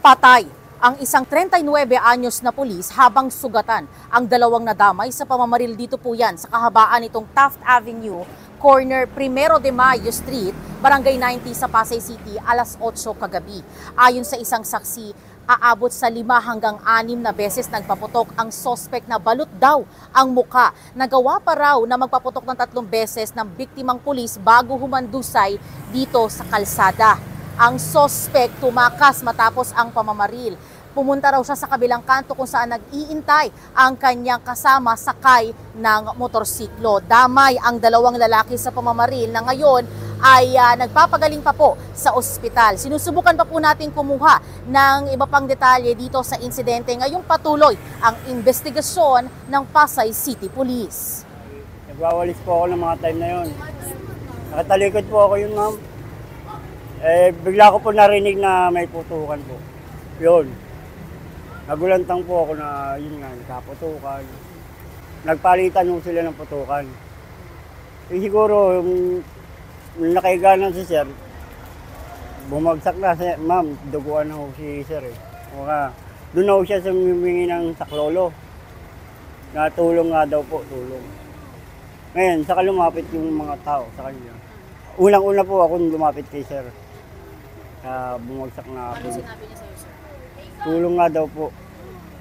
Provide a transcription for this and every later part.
Patay ang isang 39 anyos na pulis habang sugatan ang dalawang nadamay sa pamamaril. Dito po yan sa kahabaan nitong Taft Avenue, corner 1 de Mayo Street, Barangay 90 sa Pasay City, alas 8 kagabi. Ayon sa isang saksi, aabot sa 5 hanggang 6 na beses nagpaputok ang sospek na balot daw ang muka. Nagawa pa raw na magpaputok ng 3 beses ng biktimang pulis bago humandusay dito sa kalsada. Ang sospek tumakas matapos ang pamamaril. Pumunta raw siya sa kabilang kanto kung saan nag-iintay ang kanyang kasama sakay ng motorsiklo. Damay ang dalawang lalaki sa pamamaril na ngayon ay nagpapagaling pa po sa ospital. Sinusubukan pa po natin kumuha ng iba pang detalye dito sa insidente. Ngayong patuloy ang investigasyon ng Pasay City Police. Nagwawalis po ako ng mga time na yun. Nakatalikod po ako yun, ma'am. Bigla ko po narinig na may putukan po. Yun. Nagulantang po ako na yun nga, nagkaputukan. Nagpalitan po sila ng putukan. Siguro, yung nakaiga na si sir, bumagsak na siya, ma'am, duguan na ho si sir eh. Doon na ho siya humingi ng saklolo. Natulong nga daw po, tulong. Ngayon, saka lumapit yung mga tao sa kanya. Unang-una po ako lumapit kay sir. Bumagsak na ako. Ano sinabi niya sa'yo, sir? Tulong nga daw po.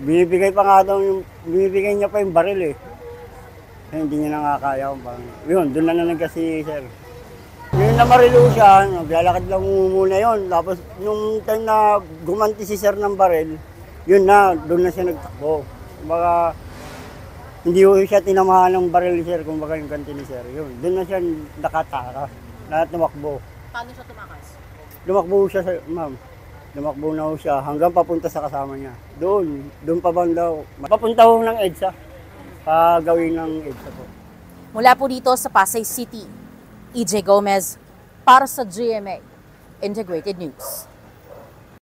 Binibigay niya pa yung baril eh. Hindi niya nakakaya. Yun, doon na nanagas si sir. Yung namarilo siya, naglalakad lang muna yun. Tapos nung time na gumanti si sir ng baril, yun na, doon na siya nagtakbo. Baka hindi ko siya tinamahan ng baril ni sir, kumbaga yung ganti ni sir. Yun, doon na siya nakataka, na tumakbo. Paano siya tumakas? Lumakbo siya, ma'am. Lumakbo na ho siya hanggang papunta sa kasama niya. Doon pa daw. Papunta ho ng EDSA. Pagawin ng EDSA po. Mula po dito sa Pasay City, EJ Gomez para sa GMA Integrated News.